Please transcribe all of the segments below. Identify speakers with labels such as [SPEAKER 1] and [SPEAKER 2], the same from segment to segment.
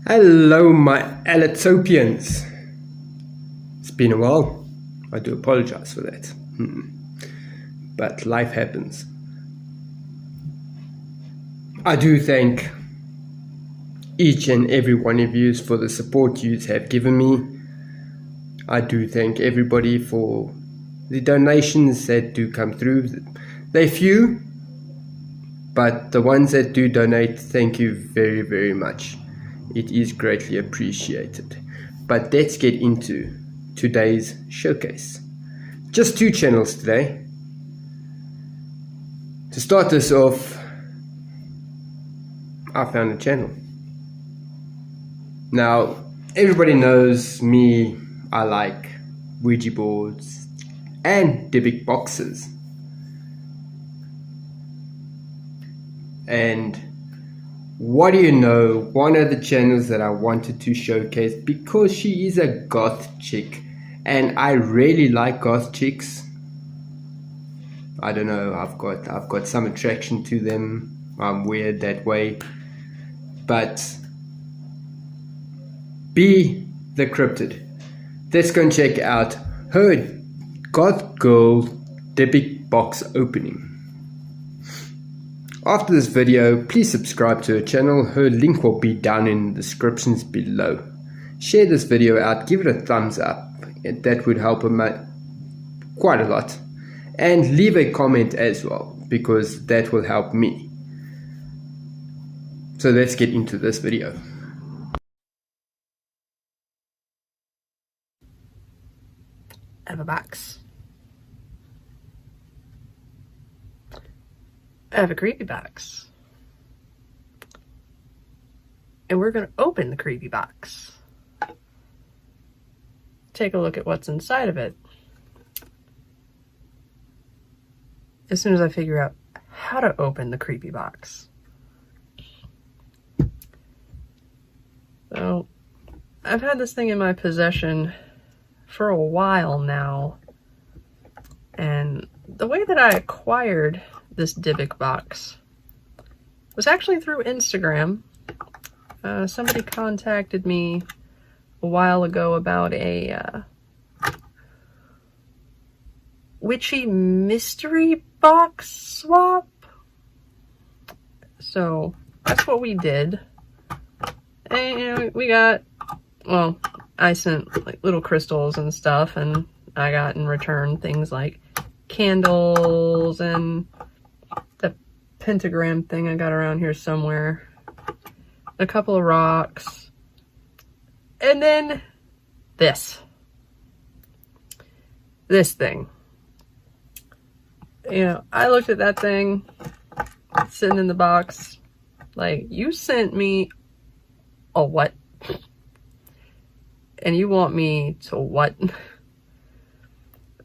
[SPEAKER 1] Hello, my Allotopians. It's been a while. I do apologize for that. But life happens. I do thank each and every one of you for the support you have given me. I do thank everybody for the donations that do come through. They're few, but the ones that do donate, thank you very, very much. It is greatly appreciated. But let's get into today's showcase. Just 2 channels today. To start this off, I found a channel. Now, everybody knows me. I like Ouija boards and Dybbuk boxes. And what do you know, one of the channels that I wanted to showcase, because she is a goth chick and I really like goth chicks. I don't know, I've got some attraction to them. I'm weird that way. But BeThecryptid, let's go and check out her goth girl Dybbuk box opening. After this video, please subscribe to her channel. Her link will be down in the descriptions below. Share this video out, give it a thumbs up. That would help her quite a lot. And leave a comment as well, because that will help me. So let's get into this video.
[SPEAKER 2] I have a box. I have a creepy box. And we're going to open the creepy box. Take a look at what's inside of it. As soon as I figure out how to open the creepy box. So, I've had this thing in my possession for a while now. And the way that I acquired this Dybbuk box was actually through Instagram. Somebody contacted me a while ago about a witchy mystery box swap. So that's what we did. And you know, we got, well, I sent like little crystals and stuff, and I got in return things like candles and the pentagram thing I got around here somewhere, a couple of rocks, and then this thing. You know, I looked at that thing sitting in the box like, you sent me a what? And you want me to what?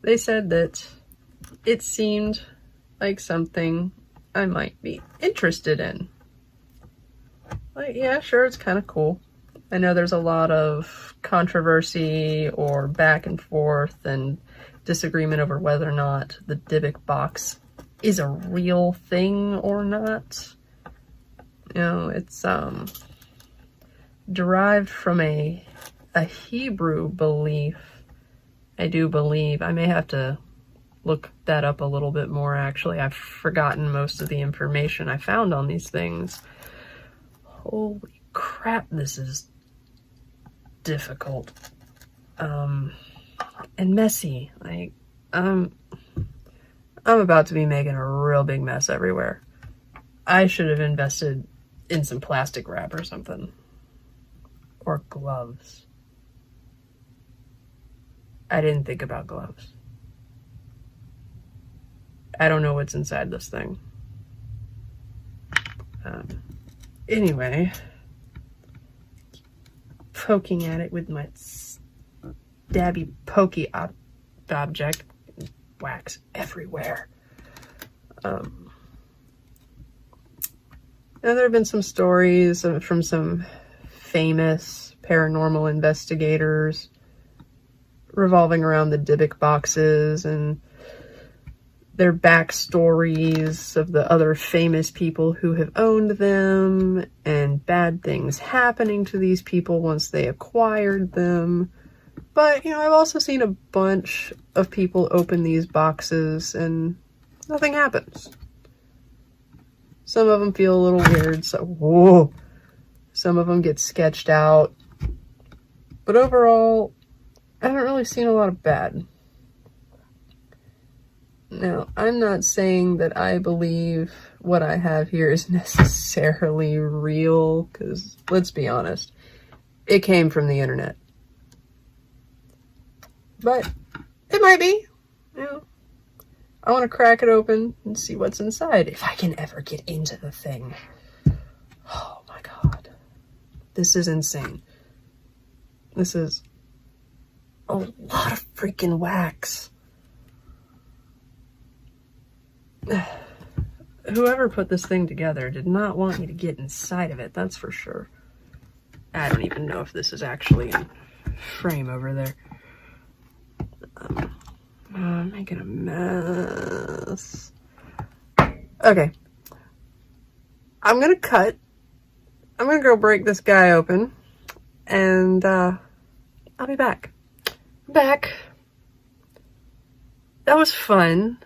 [SPEAKER 2] They said that it seemed like something I might be interested in. Like, yeah, sure, it's kind of cool. I know there's a lot of controversy or back and forth and disagreement over whether or not the Dybbuk box is a real thing or not. You know, it's derived from a Hebrew belief. I do believe. I may have to look that up a little bit more, actually. I've forgotten most of the information I found on these things. Holy crap, this is difficult. And messy. Like, I'm about to be making a real big mess everywhere. I should have invested in some plastic wrap or something. Or gloves. I didn't think about gloves. I don't know what's inside this thing. Anyway, poking at it with my stabby pokey object, wax everywhere. Now there have been some stories from some famous paranormal investigators revolving around the Dybbuk boxes, and their backstories of the other famous people who have owned them and bad things happening to these people once they acquired them. But, you know, I've also seen a bunch of people open these boxes and nothing happens. Some of them feel a little weird, so whoa. Some of them get sketched out. But overall, I haven't really seen a lot of bad. Now, I'm not saying that I believe what I have here is necessarily real, because let's be honest, it came from the internet. But it might be. You know, I want to crack it open and see what's inside, if I can ever get into the thing. Oh my god. This is insane. This is a lot of freaking wax. Whoever put this thing together did not want me to get inside of it, that's for sure. I don't even know if this is actually in frame over there. I'm making a mess. Okay. I'm gonna cut. I'm gonna go break this guy open. And, I'll be back. Back. That was fun.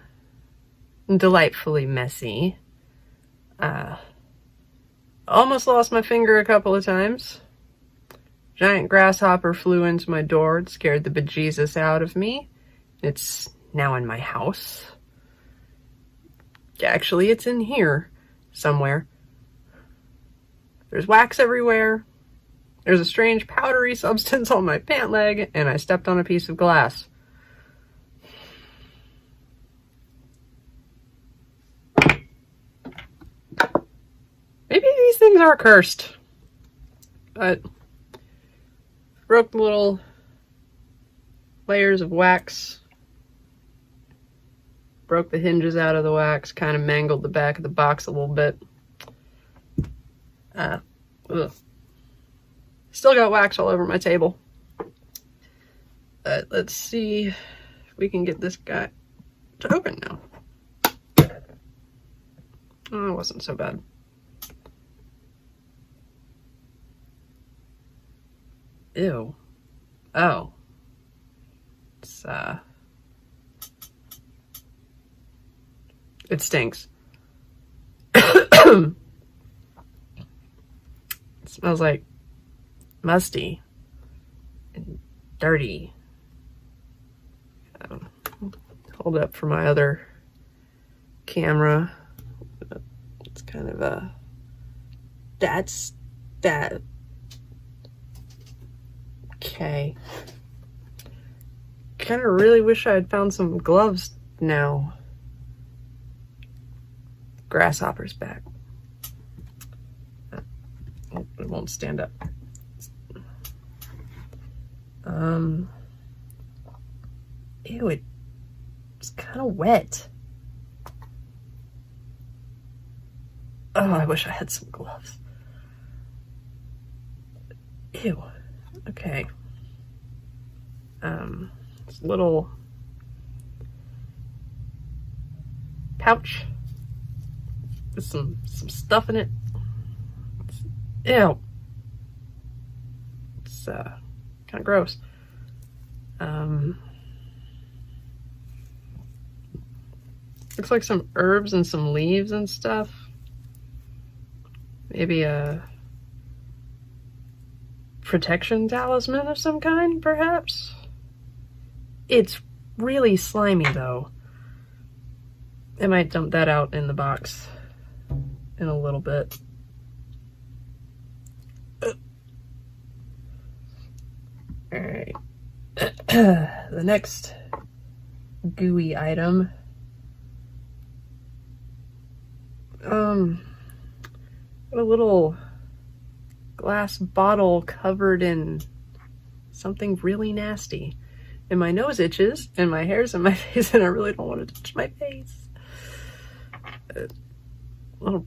[SPEAKER 2] Delightfully messy. Almost lost my finger a couple of times. Giant grasshopper flew into my door and scared the bejesus out of me. It's now in my house. Actually, it's in here somewhere. There's wax everywhere. There's a strange powdery substance on my pant leg, and I stepped on a piece of glass. Maybe these things are cursed. But broke the little layers of wax. Broke the hinges out of the wax, kind of mangled the back of the box a little bit. Ugh. Still got wax all over my table. But let's see if we can get this guy to open now. Oh, it wasn't so bad. Ew. Oh. It stinks. It smells like musty and dirty. Hold up for my other camera. It's kind of a... That's that. Okay. Kind of really wish I had found some gloves now. Grasshopper's back. It won't stand up. Ew, it's kind of wet. Oh, I wish I had some gloves. Ew. Okay. This little pouch with some stuff in it. Ew. It's kind of gross. Looks like some herbs and some leaves and stuff. Maybe a protection talisman of some kind, perhaps? It's really slimy, though. I might dump that out in the box in a little bit. Alright. The next gooey item. A little glass bottle covered in something really nasty. And my nose itches, and my hair's in my face, and I really don't want to touch my face. A little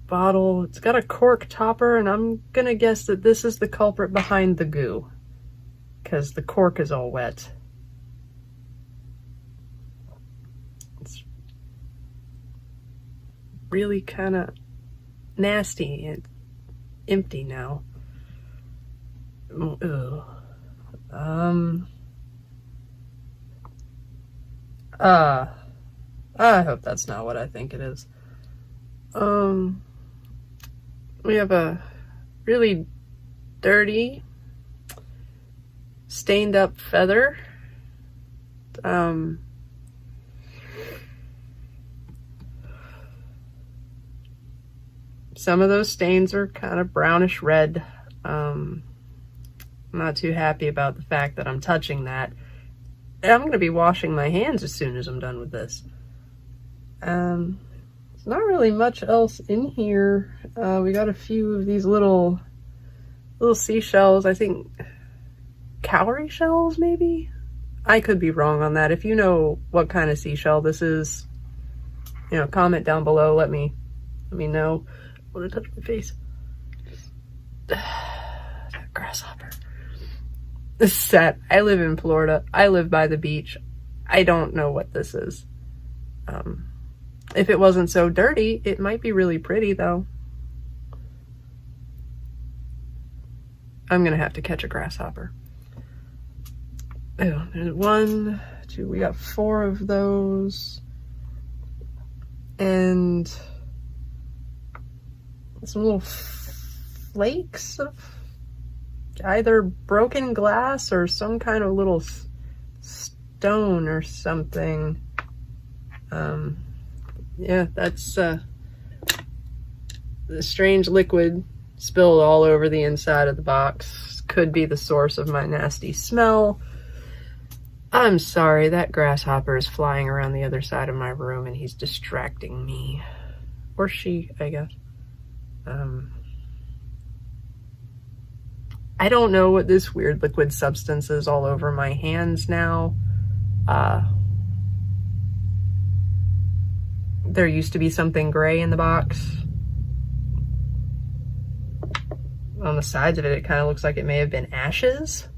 [SPEAKER 2] bottle. It's got a cork topper, and I'm gonna guess that this is the culprit behind the goo, because the cork is all wet. It's really kind of nasty and empty now. Ugh. I hope that's not what I think it is. We have a really dirty, stained up feather. Some of those stains are kind of brownish red. I'm not too happy about the fact that I'm touching that. And I'm going to be washing my hands as soon as I'm done with this. There's not really much else in here. We got a few of these little seashells. I think cowrie shells, maybe? I could be wrong on that. If you know what kind of seashell this is, you know, comment down below. Let me know. I want to touch my face. That grasshopper. This is sad. I live in Florida. I live by the beach. I don't know what this is. If it wasn't so dirty, it might be really pretty though. I'm gonna have to catch a grasshopper. Oh, there's 1, 2, we got 4 of those. And some little flakes of either broken glass or some kind of little stone or something. Yeah, that's the strange liquid spilled all over the inside of the box. Could be the source of my nasty smell. I'm sorry, that grasshopper is flying around the other side of my room and he's distracting me. Or she, I guess. I don't know what this weird liquid substance is all over my hands now. There used to be something gray in the box. On the sides of it, it kind of looks like it may have been ashes.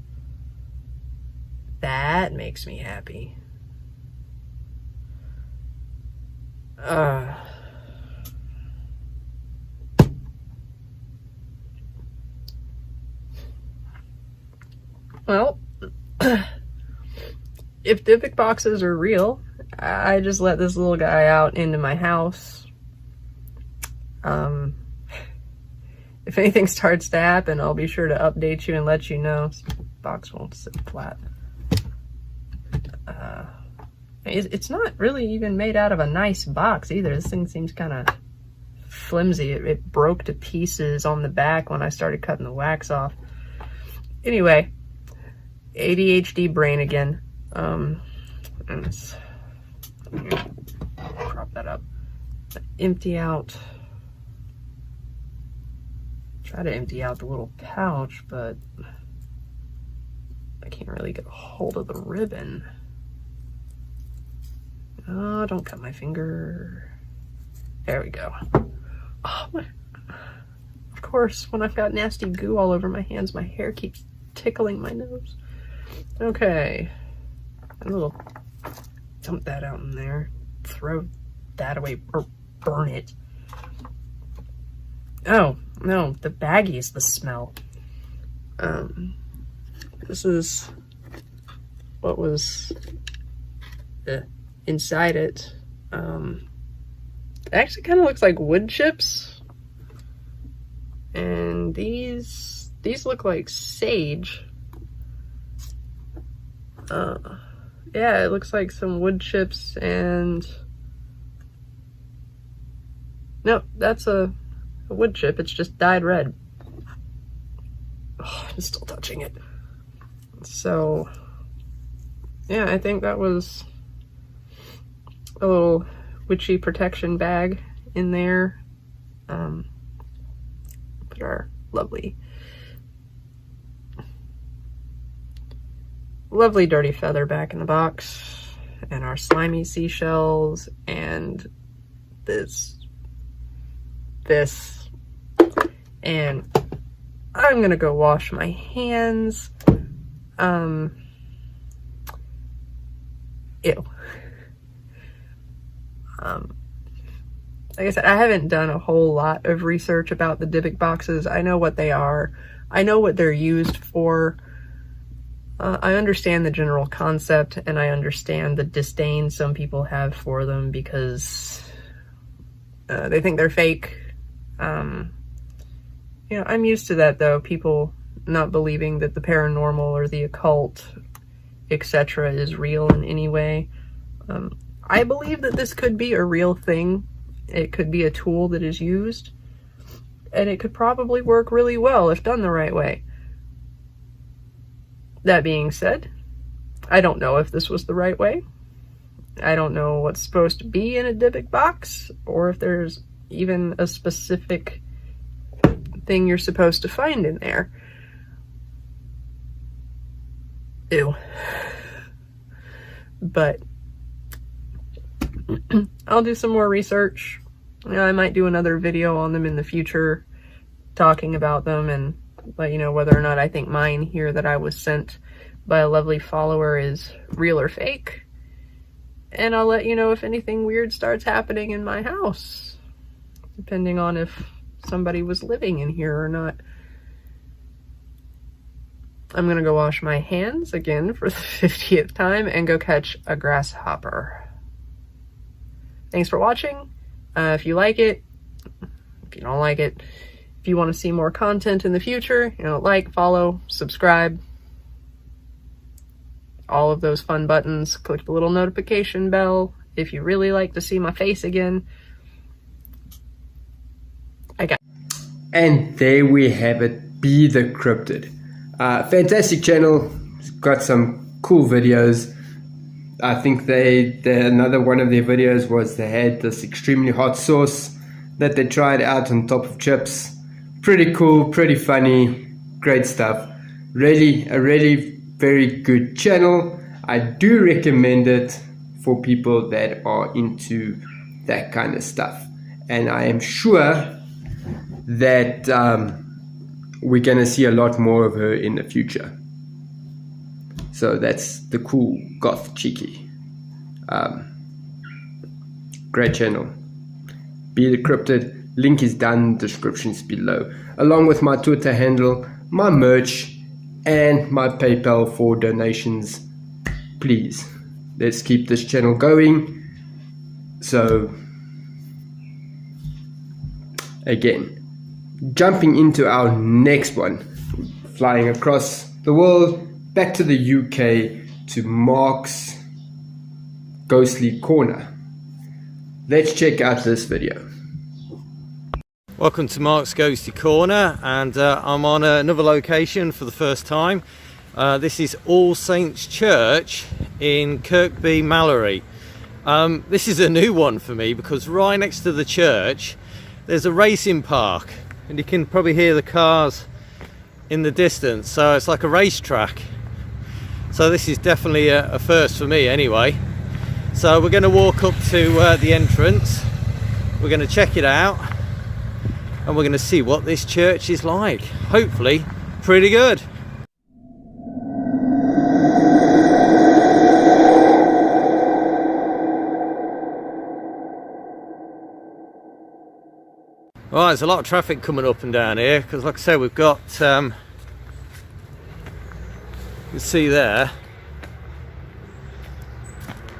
[SPEAKER 2] That makes me happy. Well, if Dybbuk boxes are real, I just let this little guy out into my house. If anything starts to happen, I'll be sure to update you and let you know. This box won't sit flat. It's not really even made out of a nice box either. This thing seems kind of flimsy. It broke to pieces on the back when I started cutting the wax off. Anyway, ADHD brain again. Let's crop that up. Empty out. Try to empty out the little pouch, but I can't really get a hold of the ribbon. Oh, don't cut my finger. There we go. Oh, of course, when I've got nasty goo all over my hands, my hair keeps tickling my nose. Okay. A little dump that out in there. Throw that away or burn it. Oh, no, the baggie is the smell. This is what was inside it. It actually kind of looks like wood chips. And these look like sage. Yeah, it looks like some wood chips and... No, that's a wood chip. It's just dyed red. Oh, I'm still touching it. So, yeah, I think that was a little witchy protection bag in there. Put our lovely dirty feather back in the box, and our slimy seashells, and this, and I'm gonna go wash my hands. Ew. like I said, I haven't done a whole lot of research about the Dybbuk boxes. I know what they are. I know what they're used for. I understand the general concept, and I understand the disdain some people have for them because they think they're fake. You know, I'm used to that, though. People not believing that the paranormal or the occult, etc., is real in any way. I believe that this could be a real thing. It could be a tool that is used, and it could probably work really well if done the right way. That being said, I don't know if this was the right way. I don't know what's supposed to be in a Dybbuk box, or if there's even a specific thing you're supposed to find in there. Ew. But I'll do some more research. You know, I might do another video on them in the future, talking about them and let you know whether or not I think mine here that I was sent by a lovely follower is real or fake. And I'll let you know if anything weird starts happening in my house, depending on if somebody was living in here or not. I'm gonna go wash my hands again for the 50th time and go catch a grasshopper. Thanks for watching. If you like it, if you don't like it, if you want to see more content in the future, you know, like, follow, subscribe, all of those fun buttons. Click the little notification bell if you really like to see my face again.
[SPEAKER 1] And there we have it, BeThecryptid. Fantastic channel, got some cool videos. I think another one of their videos was they had this extremely hot sauce that they tried out on top of chips. Pretty cool, pretty funny, great stuff. Really, a really very good channel. I do recommend it for people that are into that kind of stuff. And I am sure that we're going to see a lot more of her in the future. So that's the cool goth cheeky. Great channel. BeThecryptid. Link is down in the descriptions below, along with my Twitter handle, my merch, and my PayPal for donations. Please, let's keep this channel going. So, again, jumping into our next one, flying across the world, back to the UK, to Marc's Ghostly Corner. Let's check out this video.
[SPEAKER 3] Welcome to Marc's Ghostly Corner, and I'm on another location for the first time. This is All Saints Church in Kirkby Mallory. This is a new one for me because right next to the church there's a racing park, and you can probably hear the cars in the distance, so it's like a racetrack. So this is definitely a first for me anyway. So we're going to walk up to the entrance, we're going to check it out, and we're going to see what this church is like. Hopefully pretty good. Well, there's a lot of traffic coming up and down here because, like I said, we've got you can see there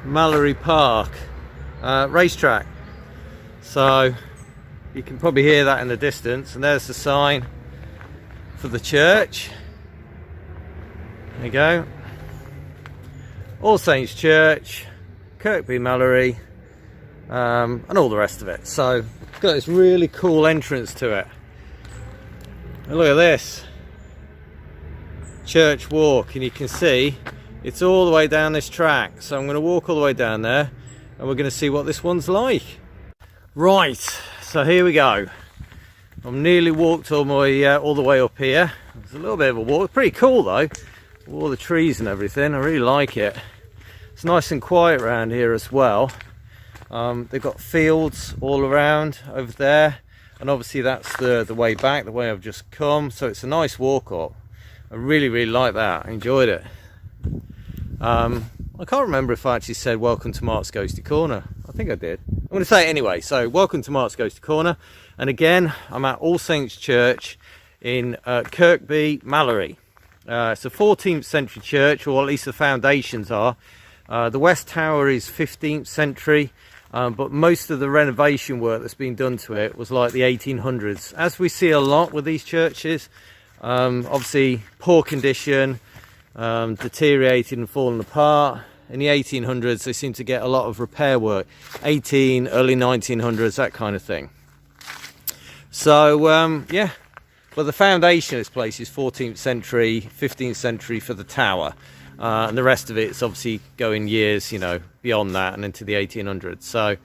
[SPEAKER 3] Mallory Park racetrack, so you can probably hear that in the distance, and there's the sign for the church. There you go, All Saints Church, Kirkby Mallory, and all the rest of it. So it's got this really cool entrance to it, and look at this church walk, and you can see it's all the way down this track. So I'm going to walk all the way down there, and we're going to see what this one's like. Right, so here we go. I've nearly walked all the way up here. It's a little bit of a walk, pretty cool though, all the trees and everything. I really like it. It's nice and quiet around here as well. They've got fields all around over there, and obviously that's the way back, the way I've just come. So it's a nice walk up. I really like that. I enjoyed it. I can't remember if I actually said welcome to Marc's Ghostly Corner. I think I did. going to say it anyway. So welcome to Marc's Ghosty Corner, and again I'm at All Saints Church in Kirkby, Mallory. It's a 14th century church, or at least the foundations are. The west tower is 15th century, but most of the renovation work that's been done to it was like the 1800s, as we see a lot with these churches. Obviously poor condition, deteriorated and fallen apart. In the 1800s they seem to get a lot of repair work, early 1900s, that kind of thing. So yeah, but the foundation of this place is 14th century, 15th century for the tower, and the rest of it's obviously going years, you know, beyond that and into the 1800s. So,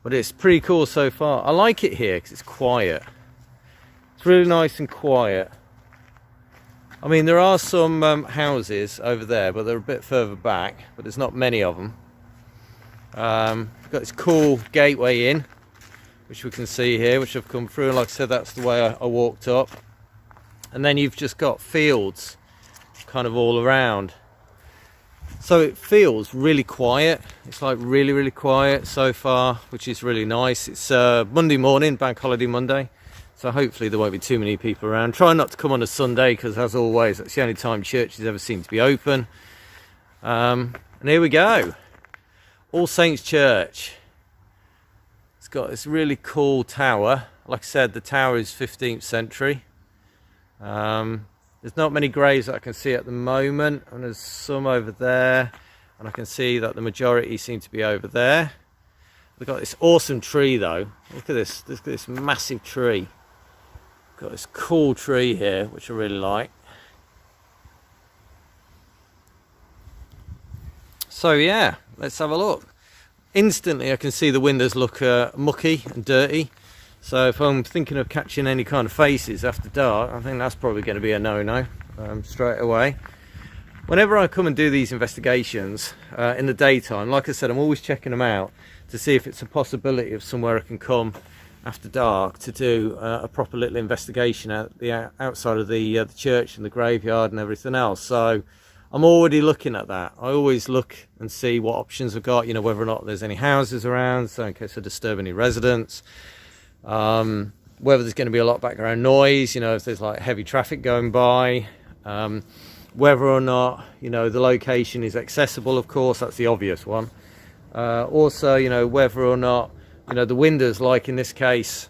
[SPEAKER 3] but it's pretty cool so far. I like it here because it's quiet. It's really nice and quiet. I mean, there are some houses over there, but they're a bit further back, but there's not many of them. We've got this cool gateway in, which we can see here, which I've come through, and like I said, that's the way I walked up. And then you've just got fields kind of all around, so it feels really quiet. It's like really quiet so far, which is really nice. It's Monday morning, bank holiday Monday, so hopefully there won't be too many people around. Try not to come on a Sunday, because as always that's the only time churches ever seem to be open. And here we go, All Saints Church. It's got this really cool tower. Like I said, the tower is 15th century. There's not many graves that I can see at the moment, and there's some over there, and I can see that the majority seem to be over there. We've got this awesome tree though. Look at this massive tree. Got this cool tree here, which I really like. So yeah, let's have a look. Instantly I can see the windows look mucky and dirty, so if I'm thinking of catching any kind of faces after dark, I think that's probably going to be a no-no straight away. Whenever I come and do these investigations in the daytime, like I said, I'm always checking them out to see if it's a possibility of somewhere I can come after dark to do a proper little investigation at the outside of the church and the graveyard and everything else. So I'm already looking at that. I always look and see what options I've got, you know, whether or not there's any houses around, so in case I disturb any residents, whether there's going to be a lot of background noise, you know, if there's like heavy traffic going by, whether or not, you know, the location is accessible, of course, that's the obvious one. Also, you know, whether or not, you know, the windows, like in this case,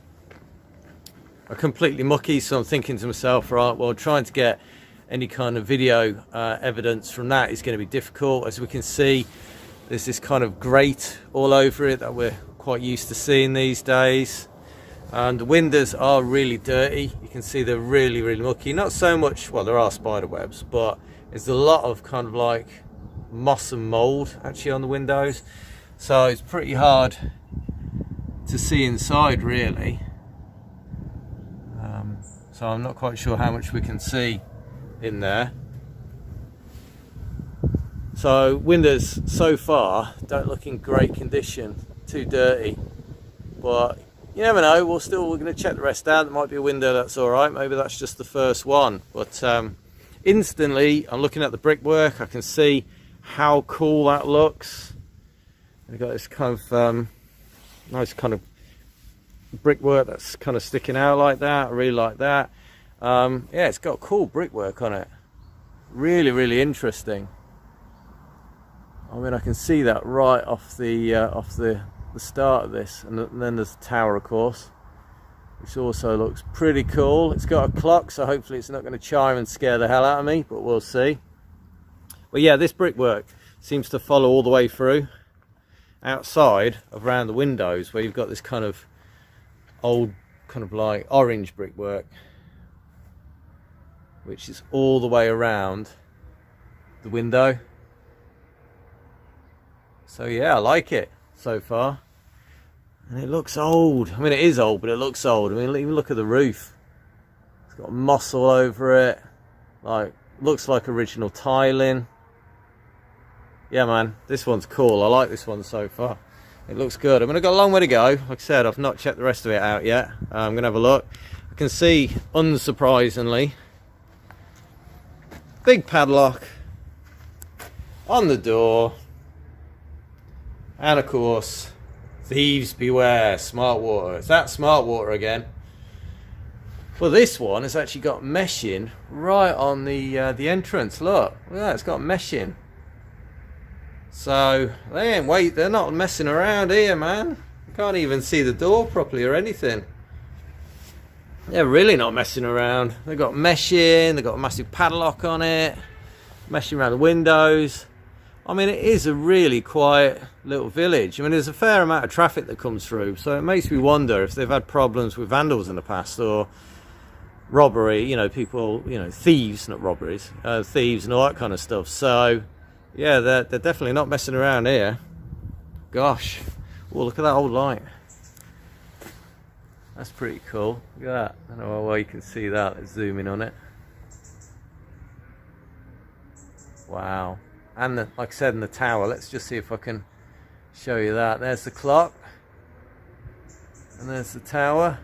[SPEAKER 3] are completely mucky. So I'm thinking to myself, right, well, trying to get any kind of video evidence from that is going to be difficult. As we can see, there's this kind of grate all over it that we're quite used to seeing these days, and the windows are really dirty. You can see they're really mucky. Not so much, well, there are spider webs, but there's a lot of kind of like moss and mold actually on the windows, so it's pretty hard to see inside really. So I'm not quite sure how much we can see in there. So windows so far don't look in great condition, too dirty, but you never know. We're going to check the rest out. There might be a window that's all right, maybe that's just the first one. But instantly I'm looking at the brickwork, I can see how cool that looks. We've got this kind of nice kind of brickwork that's kind of sticking out like that. I really like that. Yeah, it's got cool brickwork on it, really interesting. I mean, I can see that right off the start of this, and then there's the tower, of course, which also looks pretty cool. It's got a clock, so hopefully it's not going to chime and scare the hell out of me, but we'll see. But yeah, this brickwork seems to follow all the way through outside around the windows, where you've got this kind of old kind of like orange brickwork, which is all the way around the window. So yeah, I like it so far. And it looks old. I mean, it is old, but it looks old. I mean, even look at the roof. It's got moss all over it. Like, looks like original tiling. Yeah, man, this one's cool. I like this one so far. It looks good. I mean, I've got a long way to go. Like I said, I've not checked the rest of it out yet. I'm going to have a look. I can see, unsurprisingly, big padlock on the door. And of course, Thieves beware, smart water. It's that smart water again. Well, this one has actually got meshing right on the entrance. Look at that, it's got meshing. So they're not messing around here, man. You can't even see the door properly or anything. They're really not messing around. They've got meshing, they've got a massive padlock on it, meshing around the windows. I mean, it is a really quiet little village. I mean, there's a fair amount of traffic that comes through, so it makes me wonder if they've had problems with vandals in the past, or robbery, you know, people, you know, thieves, not robberies, thieves and all that kind of stuff. So yeah, they're definitely not messing around here. Gosh, oh, look at that old light. That's pretty cool. Look at that. I don't know how well you can see that. Let's zoom in on it. Wow. And like I said, in the tower, let's just see if I can show you that. There's the clock, and there's the tower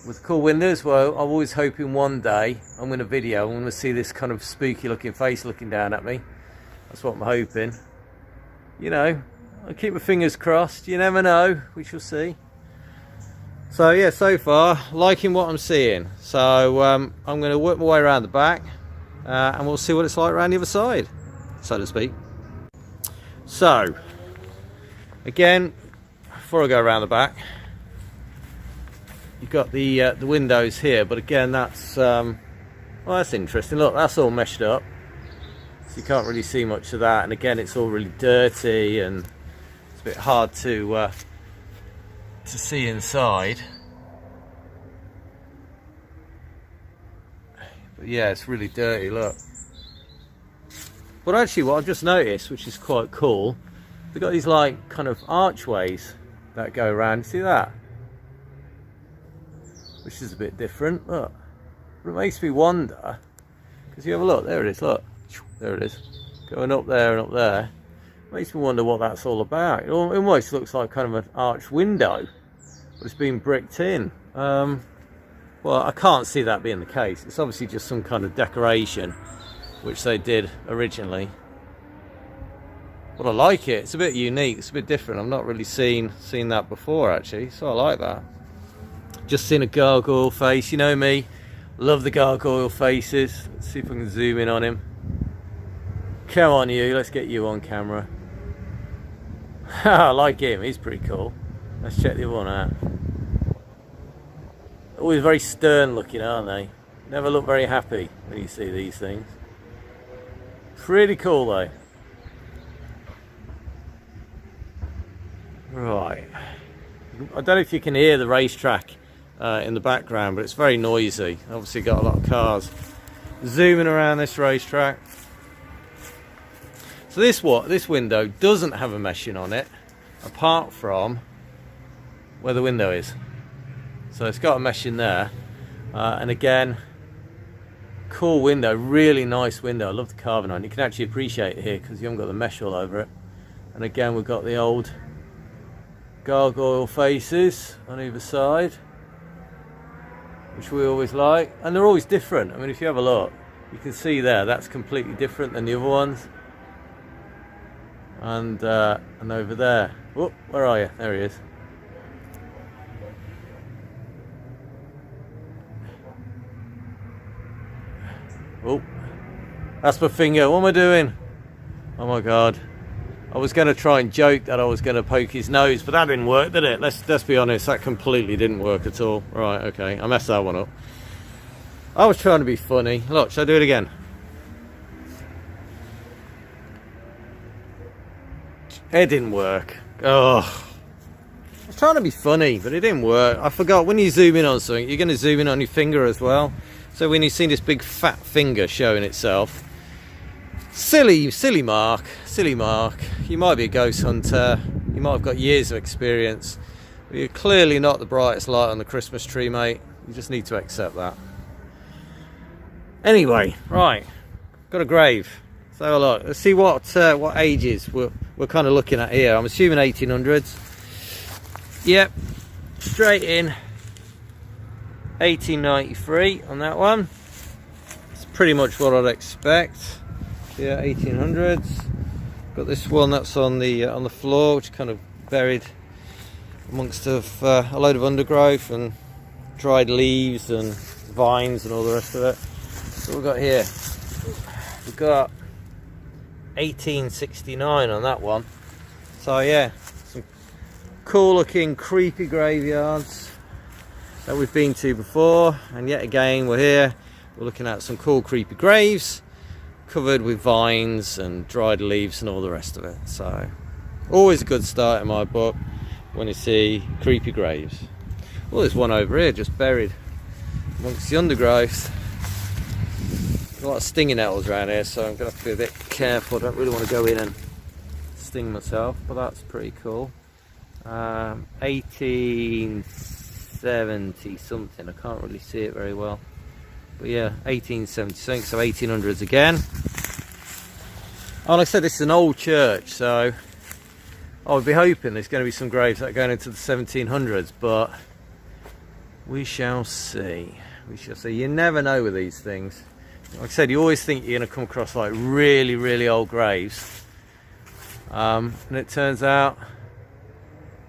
[SPEAKER 3] with cool windows. Well, I'm always hoping one day I'm going to video, I'm going to see this kind of spooky looking face looking down at me. That's what I'm hoping. You know, I'll keep my fingers crossed. You never know. We shall see. So yeah, so far liking what I'm seeing. So I'm going to work my way around the back, and we'll see what it's like around the other side, so to speak. So again, before I go around the back, you've got the windows here, but again, that's well, that's interesting. Look, that's all meshed up, so you can't really see much of that. And again, it's all really dirty, and it's a bit hard to see inside. But yeah, it's really dirty. Look. But actually, what I've just noticed, which is quite cool, they've got these like kind of archways that go around. See that? Which is a bit different. Look, but it makes me wonder, because you have a look, there it is, look, there it is, going up there and up there. It makes me wonder what that's all about. It almost looks like kind of an arched window, but it's been bricked in. Well, I can't see that being the case. It's obviously just some kind of decoration, which they did originally. But I like it. It's a bit unique. It's a bit different. I've not really seen that before, actually. So I like that. Just seen a gargoyle face. You know me, love the gargoyle faces. Let's see if I can zoom in on him. Come on, you. Let's get you on camera. I like him. He's pretty cool. Let's check the other one out. Always very stern looking, aren't they? Never look very happy when you see these things. Pretty cool though. Right. I don't know if you can hear the racetrack in the background, but it's very noisy. Obviously got a lot of cars zooming around this racetrack. So this window doesn't have a meshing on it, apart from where the window is. So it's got a mesh in there, and again, cool window, really nice window. I love the carving on it. You can actually appreciate it here because you haven't got the mesh all over it. And again, we've got the old gargoyle faces on either side, which we always like, and they're always different. I mean, if you have a look, you can see there that's completely different than the other ones. And over there, whoop, where are you? There he is. Oh, that's my finger. What am I doing? Oh my god. I was going to try and joke that I was going to poke his nose, but that didn't work, did it? Let's be honest, that completely didn't work at all. Right, okay, I messed that one up. I was trying to be funny. Look, should I do it again? It didn't work. Oh, I was trying to be funny, but it didn't work. I forgot, when you zoom in on something, you're going to zoom in on your finger as well. So when you see this big fat finger showing itself, silly Marc, silly Marc. You might be a ghost hunter, you might have got years of experience, but you're clearly not the brightest light on the Christmas tree, mate. You just need to accept that. Anyway, right, got a grave. So look, let's see what ages we're kind of looking at here. I'm assuming 1800s. Yep, straight in. 1893 on that one. It's pretty much what I'd expect. Yeah, 1800s. Got this one that's on the floor, which kind of buried amongst of a load of undergrowth and dried leaves and vines and all the rest of it. So we've got here, we've got 1869 on that one. So yeah, some cool looking creepy graveyards that we've been to before, and yet again we're here, we're looking at some cool creepy graves covered with vines and dried leaves and all the rest of it. So always a good start in my book when you see creepy graves. Well, there's one over here just buried amongst the undergrowth. A lot of stinging nettles around here, so I'm going to have to be a bit careful. I don't really want to go in and sting myself, but that's pretty cool. 1870 something, I can't really see it very well. But yeah, 1870 something, so 1800s again. Oh, like I said, this is an old church, so I would be hoping there's going to be some graves that are going into the 1700s, but we shall see. We shall see. You never know with these things. Like I said, you always think you're going to come across like really, really old graves, and it turns out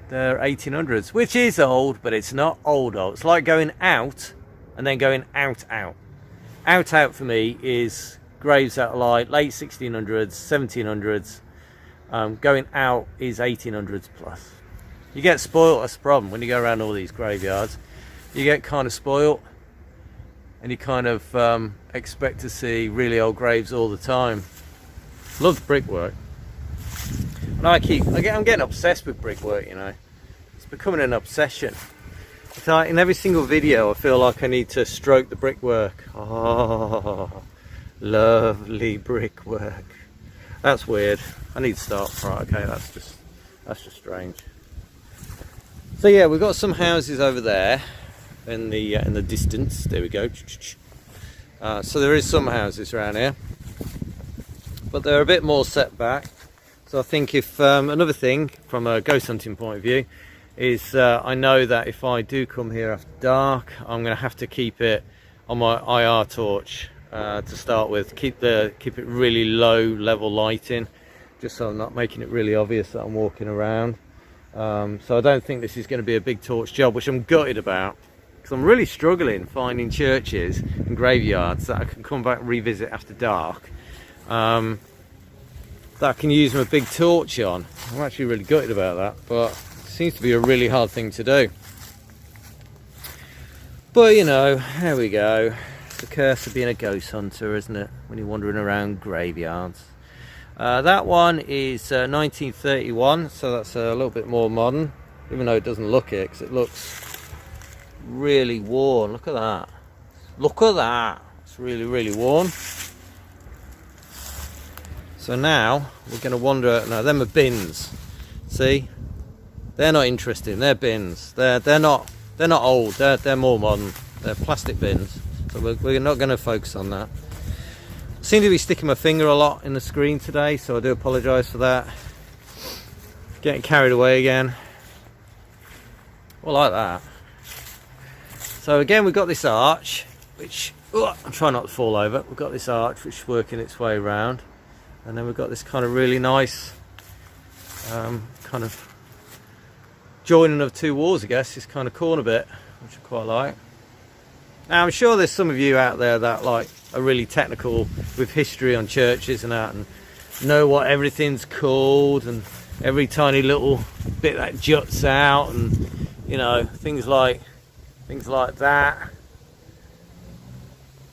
[SPEAKER 3] they're 1800s, which is old, but it's not old. It's like going out and then going out. Out for me is graves that are like late 1600s, 1700s. Going out is 1800s plus. You get spoiled, that's the problem. When you go around all these graveyards, you get kind of spoiled, and you kind of expect to see really old graves all the time. Love the brickwork. And I'm getting obsessed with brickwork, you know. It's becoming an obsession. It's like in every single video I feel like I need to stroke the brickwork. Oh, lovely brickwork. That's weird. I need to start. Right, okay, that's just strange. So yeah, we've got some houses over there in the distance. There we go. So there is some houses around here, but they're a bit more set back. So I think if another thing from a ghost hunting point of view is I know that if I do come here after dark, I'm going to have to keep it on my IR torch to start with. Keep it really low level lighting, just so I'm not making it really obvious that I'm walking around. So I don't think this is going to be a big torch job, which I'm gutted about, because I'm really struggling finding churches and graveyards that I can come back and revisit after dark, that I can use my big torch on. I'm actually really gutted about that, but it seems to be a really hard thing to do. But you know, there we go. It's the curse of being a ghost hunter, isn't it? When you're wandering around graveyards. That one is 1931, so that's a little bit more modern, even though it doesn't look it, because it looks really worn. Look at that. Look at that. It's really, really worn. So now we're going to wander. No, them are bins. See, they're not interesting. They're bins. They're not old. They're more modern. They're plastic bins. So we're not going to focus on that. I seem to be sticking my finger a lot in the screen today, so I do apologise for that. Getting carried away again. Well, like that. So again, we've got this arch, which I'm trying not to fall over. We've got this arch which is working its way around, and then we've got this kind of really nice kind of joining of two walls, I guess, this kind of corner bit, which I quite like. Now, I'm sure there's some of you out there that like are really technical with history on churches and that, and know what everything's called and every tiny little bit that juts out, and you know, things like that.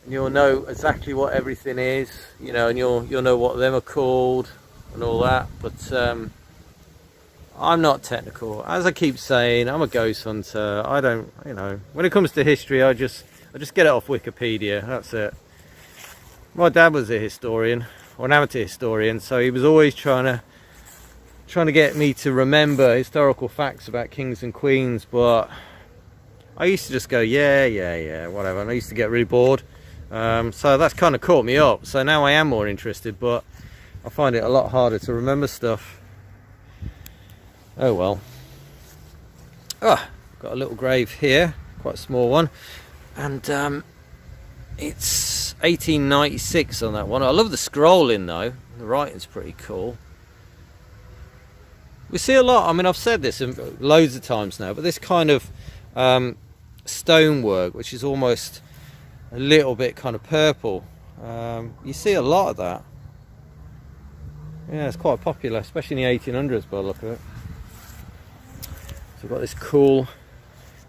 [SPEAKER 3] And you'll know exactly what everything is, you know, and you'll know what them are called and all that. But I'm not technical. As I keep saying, I'm a ghost hunter. I don't, you know, when it comes to history, I just get it off Wikipedia. That's it. My dad was a historian, or an amateur historian, so he was always trying to get me to remember historical facts about kings and queens, but I used to just go, yeah, whatever, and I used to get really bored. So that's kind of caught me up. So now I am more interested, but I find it a lot harder to remember stuff. Oh well. Got a little grave here, quite a small one, and it's 1896 on that one. I love the scrolling though. The writing's pretty cool. We see a lot, I mean I've said this loads of times now, but this kind of stonework, which is almost a little bit kind of purple, you see a lot of that. Yeah, it's quite popular, especially in the 1800s by the look of it. So we've got this cool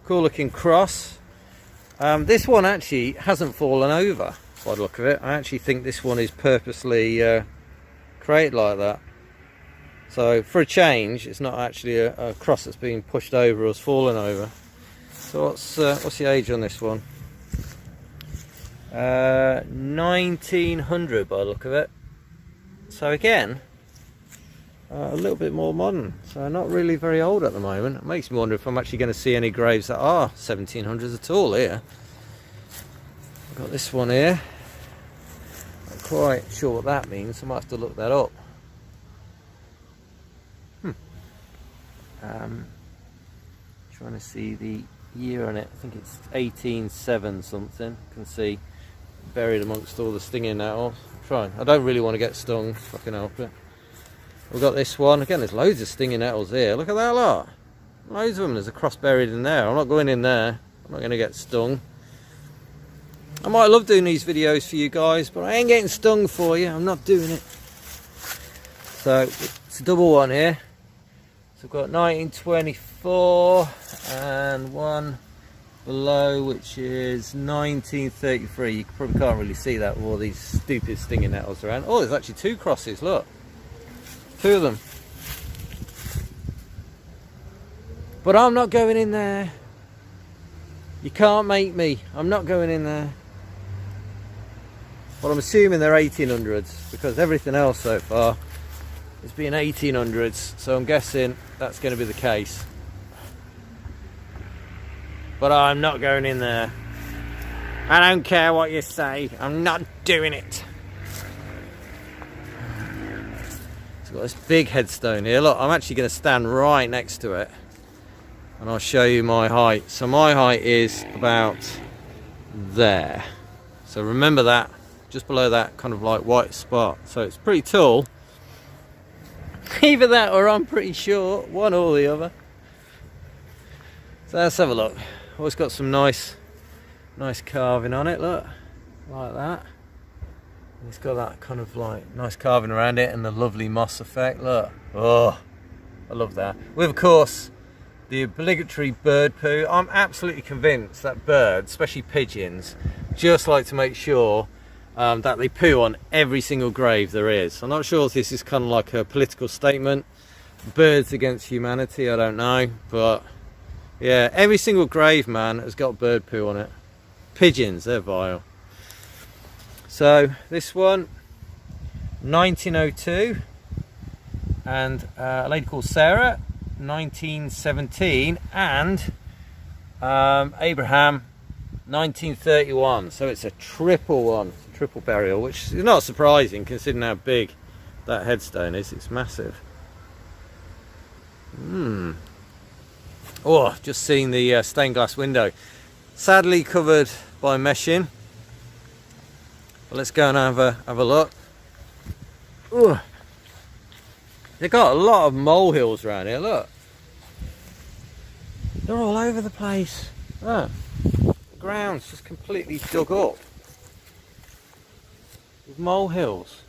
[SPEAKER 3] looking cross. This one actually hasn't fallen over by the look of it. I actually think this one is purposely created like that. So for a change, it's not actually a cross that's being pushed over or has fallen over. So what's the age on this one? 1900 by the look of it. So again, a little bit more modern. So not really very old at the moment. It makes me wonder if I'm actually going to see any graves that are 1700s at all here. I've got this one here. Not quite sure what that means. I might have to look that up. Trying to see the year on it. I think it's 1807 something. You can see buried amongst all the stinging nettles. Trying. I don't really want to get stung if I can help it. We've got this one. Again, there's loads of stinging nettles here. Look at that lot. Loads of them. There's a cross buried in there. I'm not going in there. I'm not going to get stung. I might love doing these videos for you guys, but I ain't getting stung for you. I'm not doing it. So it's a double one here. So we've got 1924 and one below, which is 1933. You probably can't really see that with all these stupid stinging nettles around. Oh, there's actually two crosses, look. Two of them. But I'm not going in there. You can't make me. I'm not going in there. Well, I'm assuming they're 1800s because everything else so far has been 1800s. So I'm guessing that's going to be the case. But I'm not going in there. I don't care what you say. I'm not doing it. It's got this big headstone here. Look, I'm actually going to stand right next to it. And I'll show you my height. So my height is about there. So remember that. Just below that kind of like white spot. So it's pretty tall. Either that or I'm pretty short. One or the other. So let's have a look. Oh, it's got some nice carving on it, look. Like that. And it's got that kind of like nice carving around it and the lovely moss effect, look. Oh, I love that. With, of course, the obligatory bird poo. I'm absolutely convinced that birds, especially pigeons, just like to make sure that they poo on every single grave there is. I'm not sure if this is kind of like a political statement. Birds against humanity, I don't know. But yeah, every single grave, man, has got bird poo on it. Pigeons, they're vile. So this one, 1902. And a lady called Sarah, 1917. And Abraham, 1931. So it's a triple one. Triple burial, which is not surprising considering how big that headstone is. It's massive. Oh, just seen the stained glass window, sadly covered by meshing. But let's go and have a look. Ooh. They've got a lot of molehills around here, look. They're all over the place. Look. The ground's just completely dug up with molehills.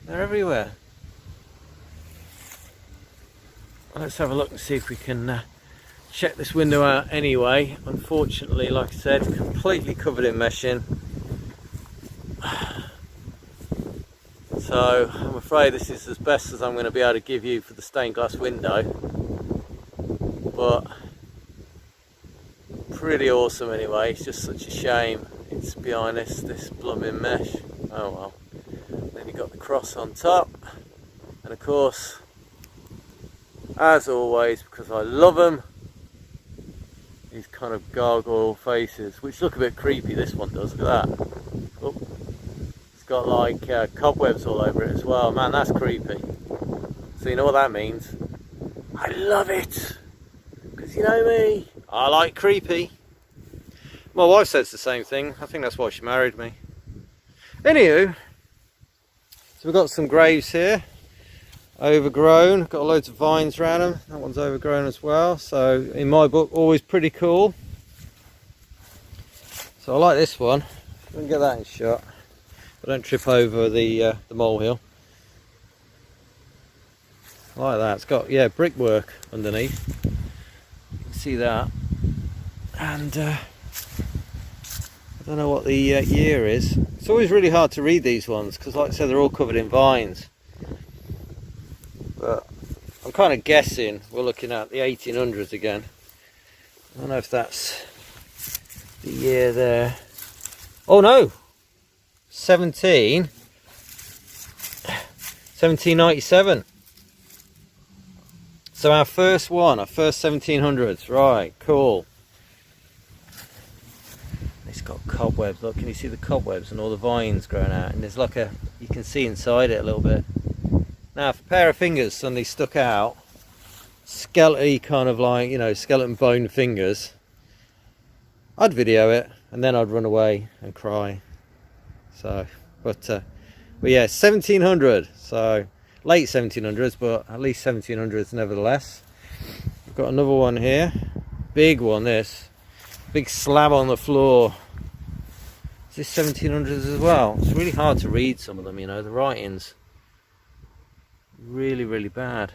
[SPEAKER 3] They're everywhere. Let's have a look and see if we can check this window out anyway. Unfortunately, like I said, completely covered in meshing. So I'm afraid this is as best as I'm going to be able to give you for the stained glass window. But pretty awesome anyway. It's just such a shame it's behind this blooming mesh. Oh well. Then you've got the cross on top, and of course, as always, because I love them, these kind of gargoyle faces, which look a bit creepy. This one does. Look at that. Oh, it's got like cobwebs all over it as well. Man, that's creepy. So you know what that means? I love it, because you know me, I like creepy. My wife says the same thing. I think that's why she married me. Anywho, so we've got some graves here. overgrown, got loads of vines around them. That one's overgrown as well, so in my book always pretty cool. So I like this one. I can get that in shot. I don't trip over the molehill. I like that. It's got, yeah, brickwork underneath. You can see that. And I don't know what the year is. It's always really hard to read these ones because, like I said, they're all covered in vines. But I'm kind of guessing we're looking at the 1800s again. I don't know if that's the year there. Oh no! 1797. So our first one, our first 1700s. Right, cool. It's got cobwebs. Look, can you see the cobwebs and all the vines growing out? And there's like a, you can see inside it a little bit. Now, if a pair of fingers suddenly stuck out, skeleton kind of like, you know, skeleton bone fingers, I'd video it and then I'd run away and cry. So, but yeah, 1700. So late 1700s, but at least 1700s nevertheless. We've got another one here, big one. This big slab on the floor. Is this 1700s as well? It's really hard to read some of them, you know, the writings. Really bad.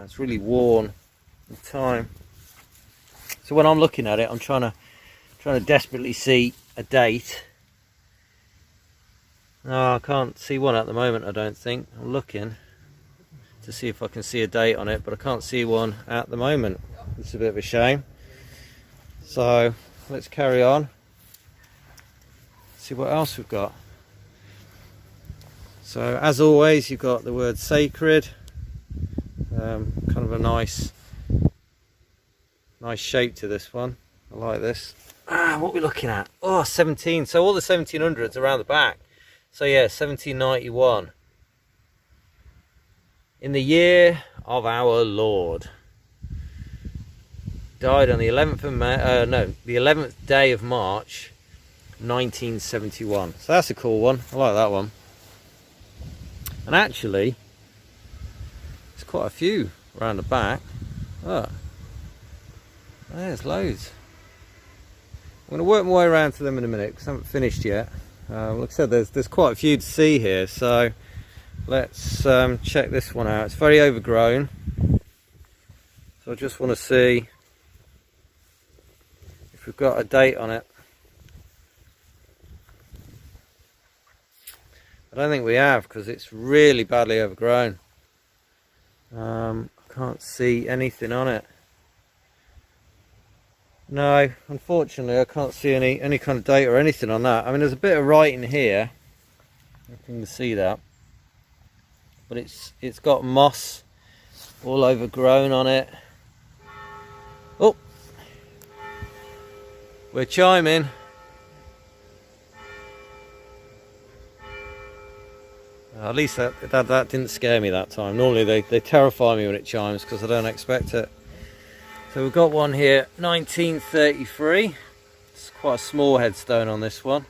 [SPEAKER 3] It's really worn with time. So when I'm looking at it, I'm trying to desperately see a date. No, I can't see one at the moment, I don't think. I'm looking to see if I can see a date on it, but I can't see one at the moment. It's a bit of a shame. So let's carry on. See what else we've got. So as always, you've got the word sacred. Kind of a nice shape to this one. I like this. What are we looking at? Oh, 17. So all the 1700s around the back. So yeah, 1791. In the year of our Lord. Died on the 11th of May, the 11th day of March, 1971. So that's a cool one. I like that one. And actually, there's quite a few around the back. Oh, there's loads. I'm going to work my way around to them in a minute because I haven't finished yet. Like I said, there's quite a few to see here. So let's check this one out. It's very overgrown. So I just want to see if we've got a date on it. I don't think we have because it's really badly overgrown. I can't see anything on it. No, unfortunately I can't see any kind of date or anything on that. I mean, there's a bit of writing here. You can see that. But it's got moss all overgrown on it. Oh! We're chiming. At least that didn't scare me that time. Normally they terrify me when it chimes because I don't expect it. So we've got one here, 1933. It's quite a small headstone on this one,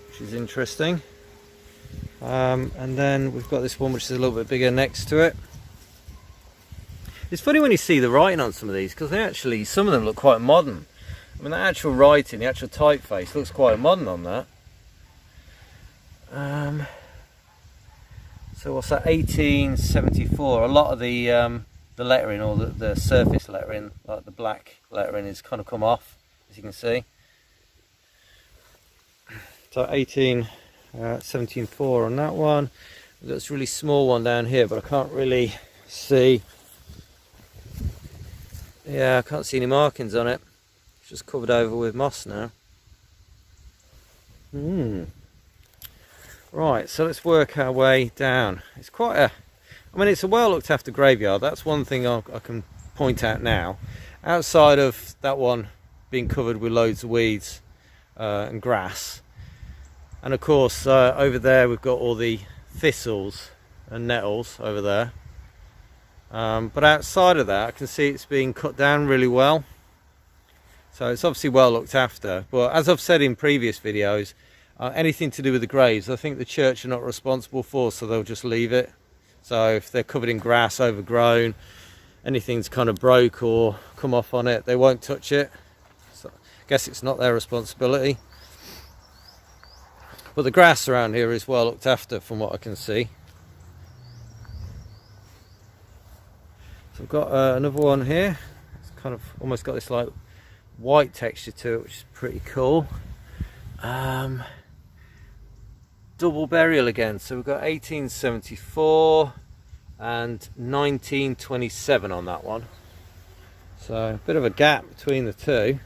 [SPEAKER 3] which is interesting. And then we've got this one which is a little bit bigger next to it. It's funny when you see the writing on some of these because some of them look quite modern. I mean, the actual writing, the actual typeface looks quite modern on that. So what's that? 1874. A lot of the lettering, or the surface lettering, like the black lettering, is kind of come off, as you can see. So 1774 on that one. We've got this really small one down here, but I can't really see. Yeah, I can't see any markings on it. It's just covered over with moss now. Right, so let's work our way down. It's quite a, I mean, it's a well looked after graveyard. That's one thing I can point out now. Outside of that one being covered with loads of weeds and grass. And of course, over there we've got all the thistles and nettles over there. But outside of that, I can see it's being cut down really well. So it's obviously well looked after. But as I've said in previous videos, anything to do with the graves, I think the church are not responsible for, so they'll just leave it. So if they're covered in grass, overgrown, anything's kind of broke or come off on it, they won't touch it. So I guess it's not their responsibility. But the grass around here is well looked after from what I can see. So I've got another one here. It's kind of almost got this like white texture to it, which is pretty cool. Double burial again. So we've got 1874 and 1927 on that one. So a bit of a gap between the two.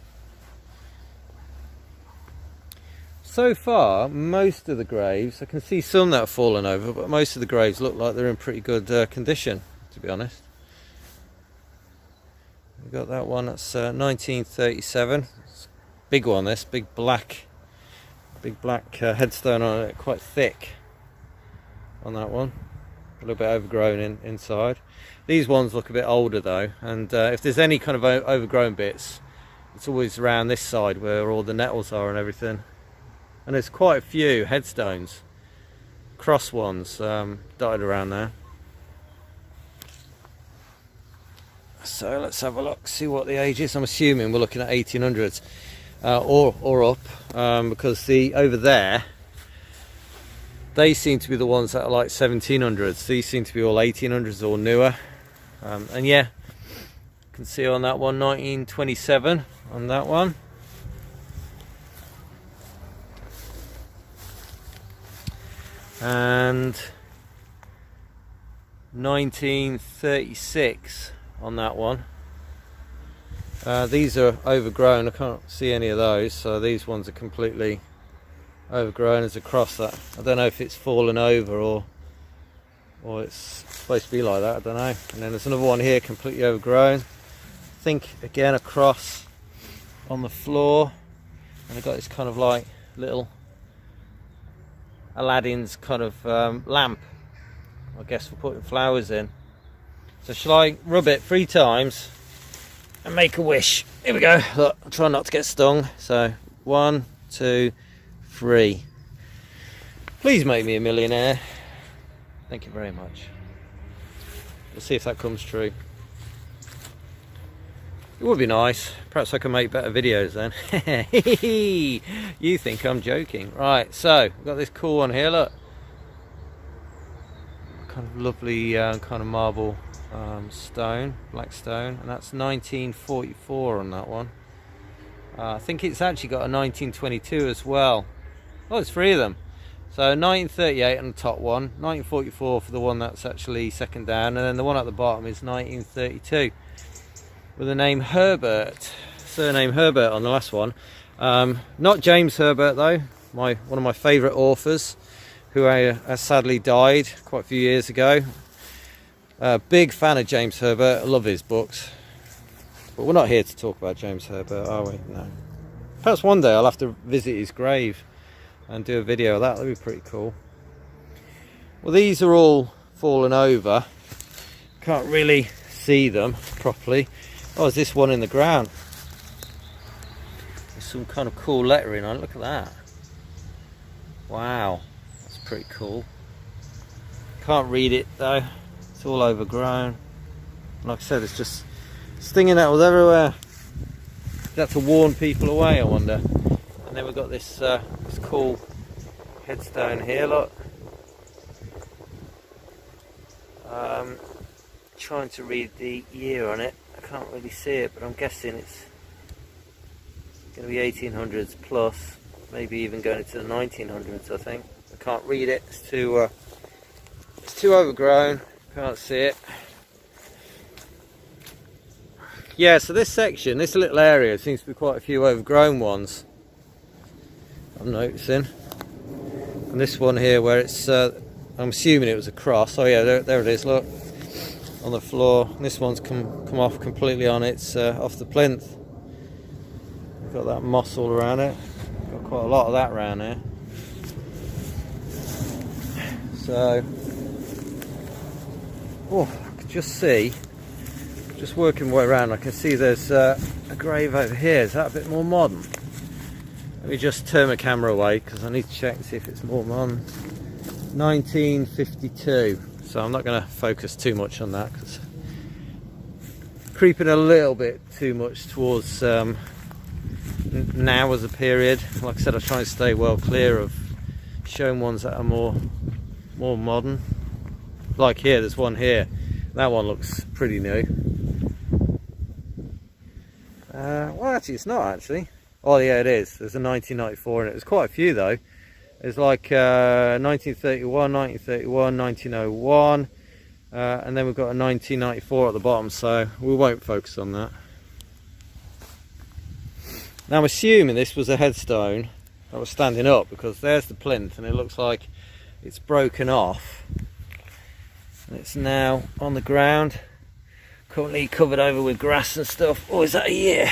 [SPEAKER 3] So far, most of the graves, I can see some that have fallen over, but most of the graves look like they're in pretty good condition, to be honest. We've got that one, that's 1937. It's a big one, this big black headstone on it, quite thick on that one. A little bit overgrown inside. These ones look a bit older though, and if there's any kind of overgrown bits, it's always around this side where all the nettles are and everything. And there's quite a few headstones, cross ones, dotted around there. So let's have a look, see what the age is. I'm assuming we're looking at 1800s or up, because over there, they seem to be the ones that are like 1700s. These seem to be all 1800s or newer. And yeah, you can see on that one 1927 on that one. And 1936 on that one. These are overgrown, I can't see any of those, so these ones are completely overgrown as a cross. That I don't know if it's fallen over or it's supposed to be like that, I don't know. And then there's another one here completely overgrown. I think again a cross on the floor, and I've got this kind of like little Aladdin's kind of lamp, I guess, for putting flowers in. So shall I rub it 3 times and make a wish? Here we go. Look, I'll try not to get stung. So 1, 2, 3. Please make me a millionaire. Thank you very much. We'll see if that comes true. It would be nice. Perhaps I can make better videos then. You think I'm joking. Right, so we've got this cool one here, look. Kind of lovely kind of marble stone, black stone. And that's 1944 on that one. I think it's actually got a 1922 as well. Oh, there's 3 of them. So 1938 on the top one, 1944 for the one that's actually second down, and then the one at the bottom is 1932. With the name Herbert, surname Herbert on the last one. Not James Herbert though, one of my favourite authors, who has sadly died quite a few years ago. Big fan of James Herbert, I love his books. But we're not here to talk about James Herbert, are we? No. Perhaps one day I'll have to visit his grave and do a video of that, that'd be pretty cool. Well, these are all fallen over. Can't really see them properly. Oh, there's this one in the ground. There's some kind of cool lettering on it. Look at that. Wow, that's pretty cool. Can't read it though. It's all overgrown. Like I said, it's just stinging nettles everywhere. Is that to warn people away, I wonder? And then we've got this this cool headstone here. Look. Trying to read the year on it. I can't really see it, but I'm guessing it's going to be 1800s plus, maybe even going into the 1900s. I think I can't read it. It's too overgrown. Can't see it. Yeah, so this section, this little area, seems to be quite a few overgrown ones. I'm noticing. And this one here, where it's, I'm assuming it was a cross. Oh yeah, there it is. Look. On the floor. This one's come off completely on its off the plinth. Got that moss all around it. Got quite a lot of that around here. So, oh, I can just see, just working my way around, I can see there's a grave over here. Is that a bit more modern? Let me just turn my camera away because I need to check and see if it's more modern. 1952. so I'm not going to focus too much on that, because creeping a little bit too much towards now as a period. Like I said, I try and stay well clear of showing ones that are more modern. Like here, there's one here. That one looks pretty new. Well, actually, it's not actually. Oh yeah, it is. There's a 1994 in it. There's quite a few though. There's like 1931, 1931, 1901, and then we've got a 1994 at the bottom, so we won't focus on that. Now I'm assuming this was a headstone that was standing up, because there's the plinth and it looks like it's broken off. And it's now on the ground, currently covered over with grass and stuff. Oh, is that a year?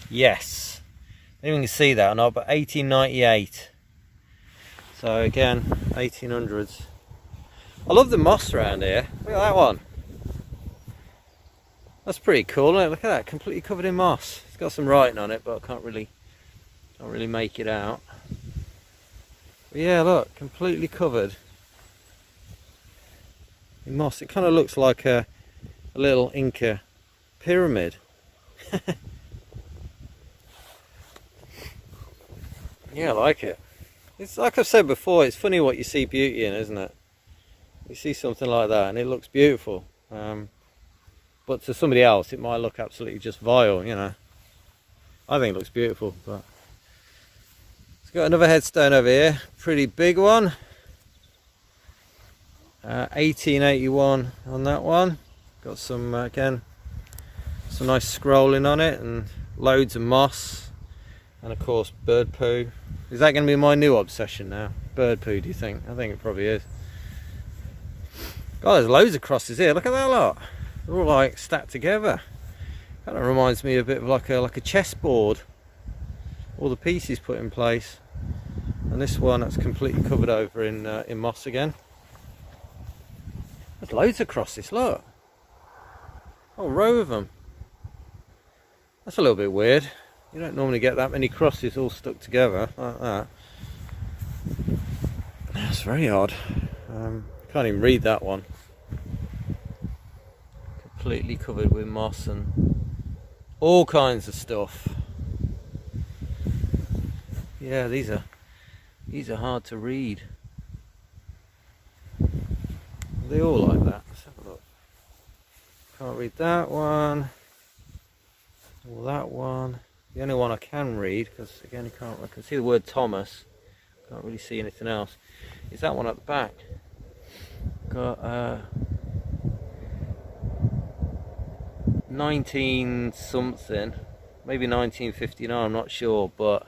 [SPEAKER 3] Yes. I don't even see that or not, but 1898. So again, 1800s. I love the moss around here. Look at that one. That's pretty cool, isn't it? Look at that, completely covered in moss. It's got some writing on it, but I can't really make it out. But yeah, look, completely covered in moss. It kind of looks like a little Inca pyramid. Yeah, I like it. It's like I've said before, it's funny what you see beauty in, isn't it? You see something like that and it looks beautiful. But to somebody else it might look absolutely just vile, you know. I think it looks beautiful. But it's got another headstone over here, pretty big one. 1881 on that one. Got some, again, some nice scrolling on it and loads of moss. And of course bird poo. Is that going to be my new obsession now? Bird poo, do you think? I think it probably is. God, there's loads of crosses here. Look at that lot. They're all like stacked together. Kind of reminds me a bit of like a chessboard. All the pieces put in place. And this one that's completely covered over in moss again. There's loads of crosses, look. A whole row of them. That's a little bit weird. You don't normally get that many crosses all stuck together like that. That's very odd. Can't even read that one. Completely covered with moss and all kinds of stuff. Yeah, these are hard to read. Are they all like that? Let's have a look. Can't read that one. Or that one. The only one I can read, because again I can see the word Thomas, can't really see anything else, is that one at the back. Got 19 something, maybe 1959, I'm not sure, but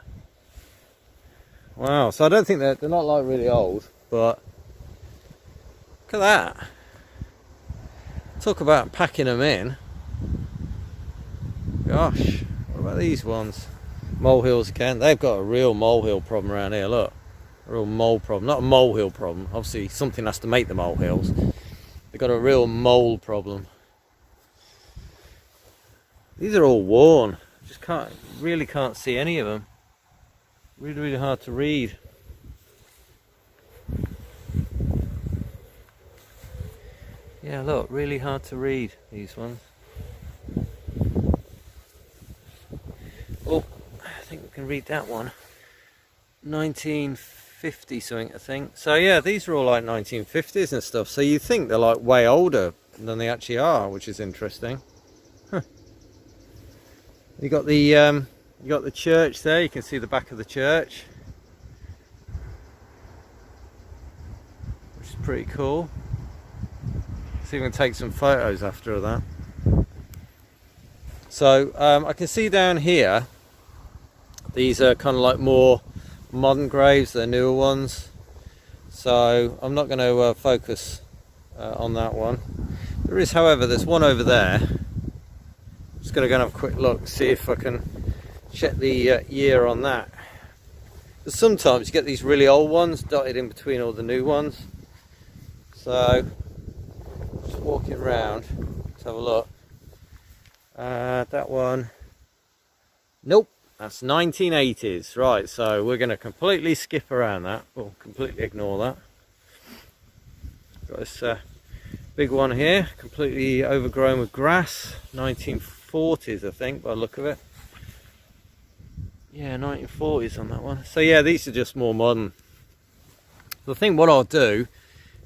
[SPEAKER 3] wow, so I don't think they're not like really old, but look at that. Talk about packing them in. Gosh. What about these ones? Molehills again. They've got a real molehill problem around here, look. A real mole problem. Not a molehill problem. Obviously something has to make the molehills. They've got a real mole problem. These are all worn. Just really can't see any of them. Really hard to read. Yeah, look, really hard to read, these ones. Oh, I think we can read that one. 1950 something, I think. So yeah, these are all like 1950s and stuff. So you think they're like way older than they actually are, which is interesting. Huh. You got the church there. You can see the back of the church, which is pretty cool. See if we can take some photos after that. So I can see down here, these are kind of like more modern graves, they're newer ones. So I'm not going to focus on that one. There is, however, there's one over there. Just going to go and have a quick look, see if I can check the year on that. But sometimes you get these really old ones dotted in between all the new ones. So just walking around, let's have a look. That one, nope, that's 1980s. Right, so we're going to completely skip around that. We'll completely ignore that. Got this big one here, completely overgrown with grass. 1940s, I think, by the look of it. Yeah, 1940s on that one. So yeah, these are just more modern. So I think what I'll do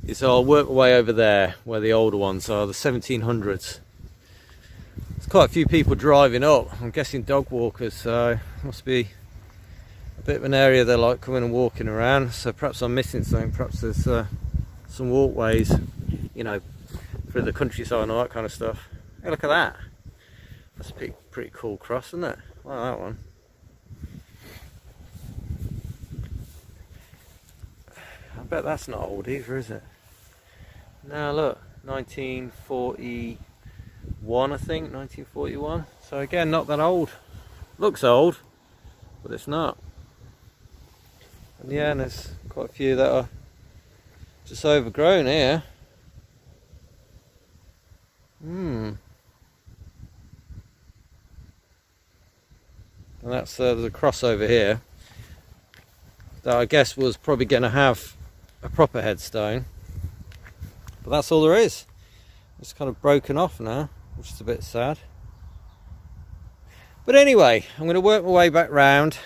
[SPEAKER 3] is I'll work my way over there where the older ones are, the 1700s. There's quite a few people driving up. I'm guessing dog walkers, so must be a bit of an area they like coming and walking around. So perhaps I'm missing something. Perhaps there's some walkways, you know, through the countryside and all that kind of stuff. Hey, look at that. That's a pretty cool cross, isn't it? I like that one. I bet that's not old either, is it? Now look, 1941, I think, 1941. So again, not that old. Looks old, but it's not. And yeah, and there's quite a few that are just overgrown here. And that's there's a cross over here that I guess was probably going to have a proper headstone, but that's all there is. It's kind of broken off now, which is a bit sad. But anyway, I'm going to work my way back round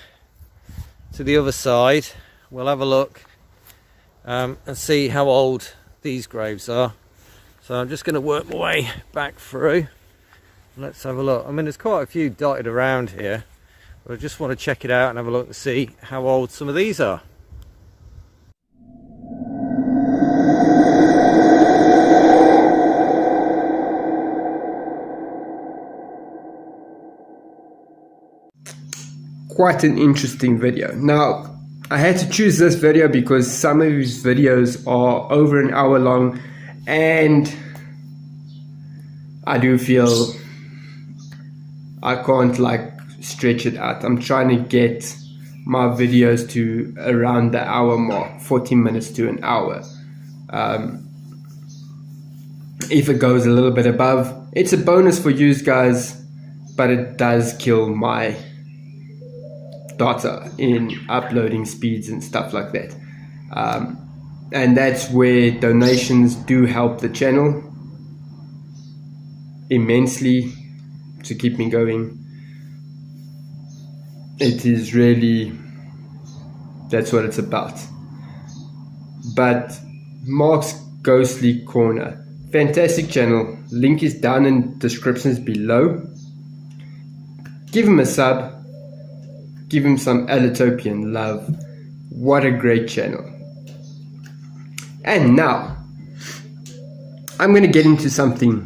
[SPEAKER 3] to the other side. We'll have a look and see how old these graves are. So I'm just going to work my way back through. Let's have a look. I mean, there's quite a few dotted around here, but I just want to check it out and have a look and see how old some of these are.
[SPEAKER 1] Quite an interesting video. Now, I had to choose this video because some of his videos are over an hour long, and I do feel I can't like stretch it out. I'm trying to get my videos to around the hour mark, 40 minutes to an hour. If it goes a little bit above, it's a bonus for you guys, but it does kill my data in uploading speeds and stuff like that. And that's where donations do help the channel immensely to keep me going. It is really, that's what it's about. But Marc's Ghostly Corner, fantastic channel, link is down in descriptions below. Give him a sub, give him some Allotopian love. What a great channel. And now I'm going to get into something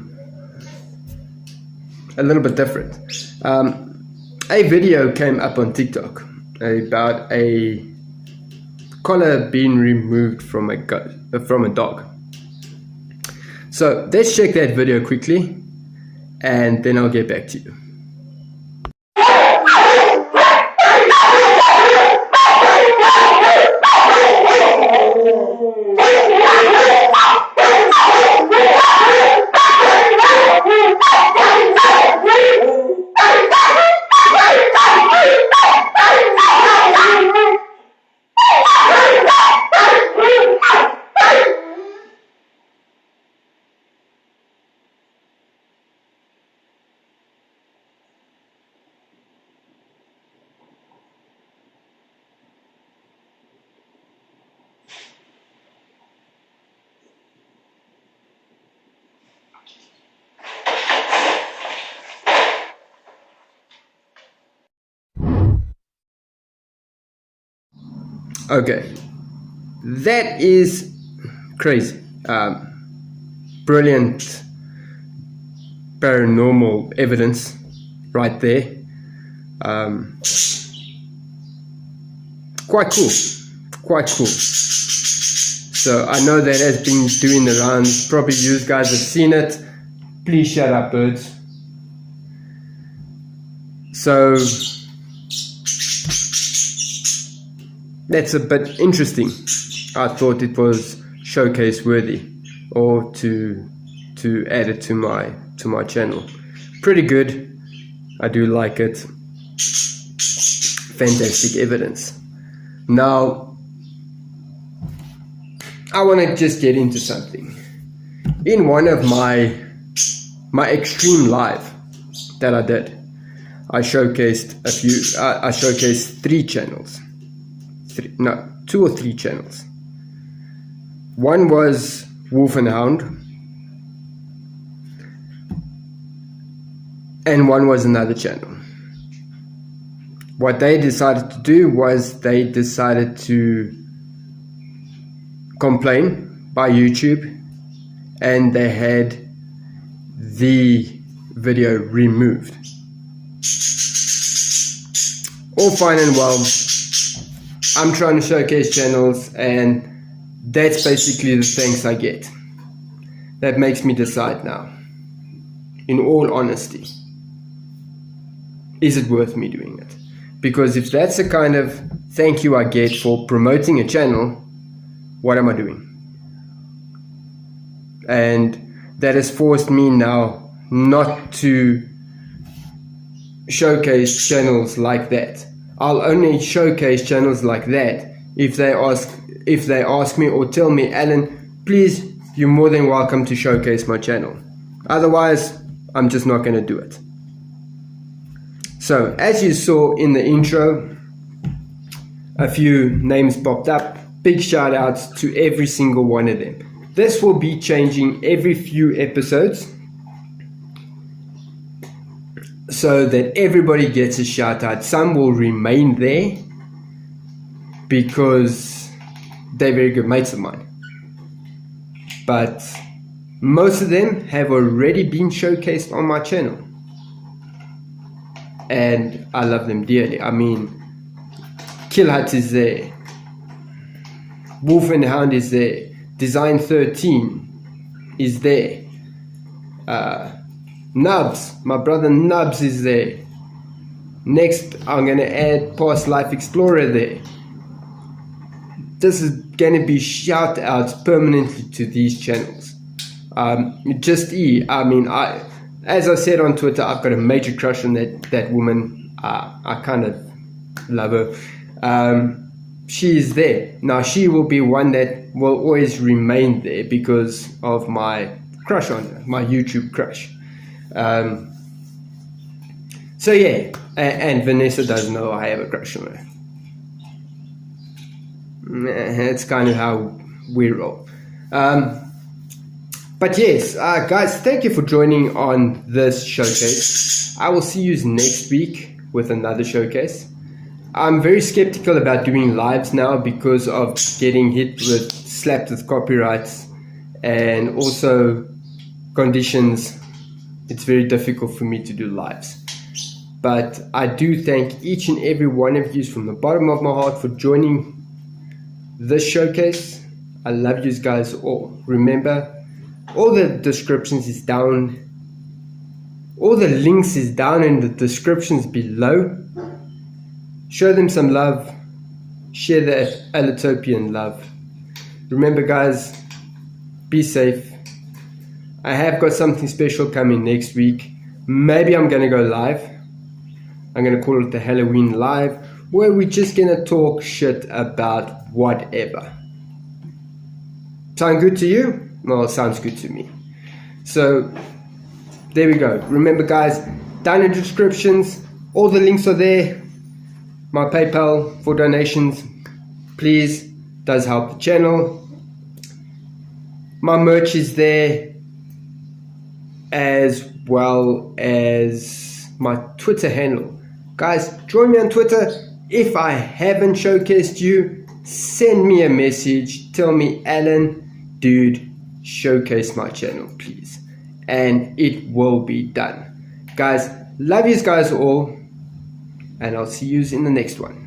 [SPEAKER 1] a little bit different. A video came up on TikTok about a collar being removed from a dog. So let's check that video quickly and then I'll get back to you. Okay, that is crazy. Brilliant paranormal evidence right there. Quite cool, quite cool. So I know that has been doing the rounds. Probably you guys have seen it. Please shut up, birds. So that's a bit interesting. I thought it was showcase worthy, or to add it to my channel. Pretty good. I do like it. Fantastic evidence. Now I want to just get into something. in one of my extreme live that I did, I showcased I showcased 3 channels. 2 or 3 channels. One was Wolf and Hound, and one was another channel. What they decided to do was they decided to complain by YouTube, and they had the video removed. All fine and well. I'm trying to showcase channels, and that's basically the thanks I get. That makes me decide now, in all honesty, is it worth me doing it? Because if that's the kind of thank you I get for promoting a channel, what am I doing? And that has forced me now not to showcase channels like that. I'll only showcase channels like that if they ask me or tell me, Alan, please, you're more than welcome to showcase my channel. Otherwise, I'm just not going to do it. So, as you saw in the intro, a few names popped up. Big shout outs to every single one of them. This will be changing every few episodes, so that everybody gets a shout out. Some will remain there because they're very good mates of mine, but most of them have already been showcased on my channel, and I love them dearly. I mean, Kill Hut is there, Wolf and Hound is there, Design 13 is there, Nubs, my brother Nubs is there. Next, I'm going to add Past Life Explorer there. This is going to be shout outs permanently to these channels. As I said on Twitter, I've got a major crush on that woman. I kind of love her. She is there. Now, she will be one that will always remain there because of my crush on her, my YouTube crush. So yeah, and Vanessa does know I have a crush on her. It's kind of how we roll. But yes, guys, thank you for joining on this showcase. I will see you next week with another showcase. I'm very skeptical about doing lives now because of getting slapped with copyrights and also conditions. It's very difficult for me to do lives. But I do thank each and every one of you from the bottom of my heart for joining this showcase. I love you guys all. Remember, all the descriptions is down. All the links is down in the descriptions below. Show them some love. Share that Allotopian love. Remember, guys, be safe. I have got something special coming next week. Maybe I'm going to go live. I'm going to call it the Halloween Live, where we're just going to talk shit about whatever. Sound good to you? Well, it sounds good to me. So, there we go. Remember, guys, down in the descriptions, all the links are there. My PayPal for donations, please, does help the channel. My merch is there, as well as my Twitter handle. Guys, join me on Twitter. If I haven't showcased you, send me a message. Tell me, Alan, dude, showcase my channel, please. And it will be done. Guys, love you guys all. And I'll see you in the next one.